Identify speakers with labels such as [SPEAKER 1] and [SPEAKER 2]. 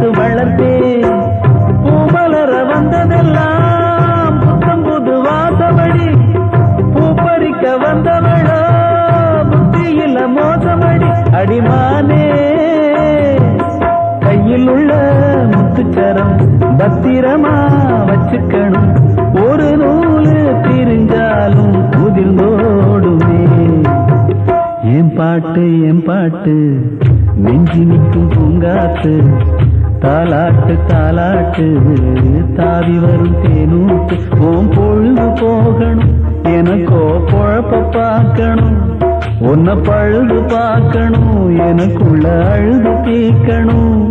[SPEAKER 1] பார்த்து வளர்த்தேன். பூமலர வந்ததெல்லாம் புத்தம் புது வாசமடி. பூ பறிக்க வந்தவளோ புத்தியில மோசமடி. அடிமானே கையில் உள்ள முத்துச்சரம் பத்திரமா வச்சுக்கணும். ஒரு நூலு திரிஞ்சாலும் உதிர்ந்தோடுமே. என் பாட்டு நெஞ்சி நிற்கும் பூங்காத்து. தாலாட்டு தாலாட்டு தாவி வரும் தேனூட்டு. ஓம் பொழுது போகணும் எனக்கோ பொழப்ப பார்க்கணும். உன்னை பழுது பார்க்கணும் எனக்குள்ள அழுது தீக்கணும்.